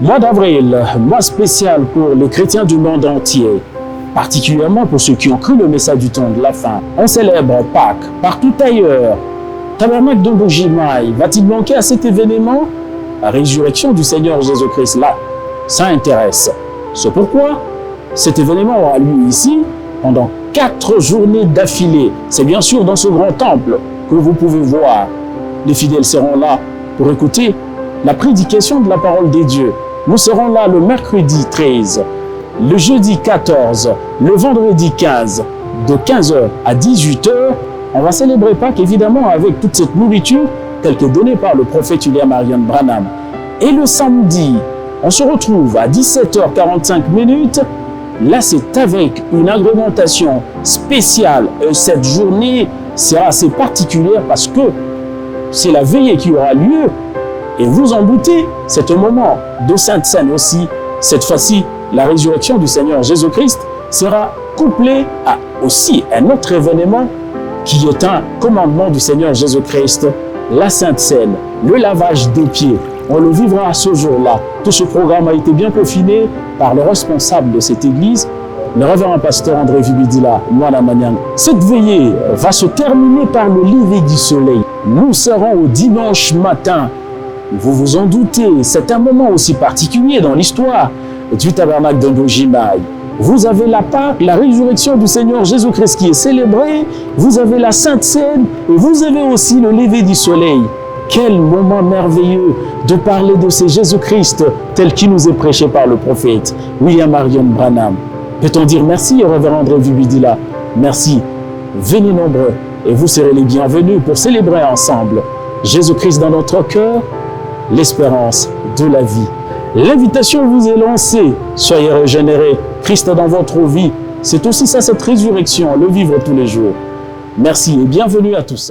Mois d'avril, mois spécial pour les chrétiens du monde entier, particulièrement pour ceux qui ont cru le message du temps de la fin. On célèbre Pâques partout ailleurs. Tabernacle de Bojimaï va-t-il manquer à cet événement? La résurrection du Seigneur Jésus-Christ, là, ça intéresse. C'est pourquoi cet événement aura lieu ici pendant 4 journées d'affilée. C'est bien sûr dans ce grand temple que vous pouvez voir. Les fidèles seront là pour écouter la prédication de la parole des dieux. Nous serons là le mercredi 13, le jeudi 14, le vendredi 15, de 15h à 18h. On va célébrer Pâques évidemment avec toute cette nourriture telle que donnée par le prophète William Marion Branham. Et le samedi, on se retrouve à 17h45. Là, c'est avec une agrémentation spéciale. Cette journée sera assez particulière parce que c'est la veillée qui aura lieu. Et vous en doutez, c'est un moment de Sainte Seine aussi. Cette fois-ci, la résurrection du Seigneur Jésus-Christ sera couplée à aussi un autre événement qui est un commandement du Seigneur Jésus-Christ, la Sainte Seine, le lavage des pieds. On le vivra ce jour-là. Tout ce programme a été bien peaufiné par le responsable de cette église, le révérend pasteur André Vibidila Mwanamanyang. Cette veillée va se terminer par le lever du soleil. Nous serons au dimanche matin. Vous vous en doutez, c'est un moment aussi particulier dans l'histoire du tabernacle de Bojimaï. Vous avez la Pâque, la résurrection du Seigneur Jésus-Christ qui est célébrée. Vous avez la Sainte Seine et vous avez aussi le lever du soleil. Quel moment merveilleux de parler de ce Jésus-Christ tel qu'il nous est prêché par le prophète William Marion Branham. Peut-on dire merci au révérend André Vibidila? Merci. Venez nombreux et vous serez les bienvenus pour célébrer ensemble Jésus-Christ dans notre cœur, l'espérance de la vie. L'invitation vous est lancée. Soyez régénérés. Christ dans votre vie. C'est aussi ça, cette résurrection, le vivre tous les jours. Merci et bienvenue à tous.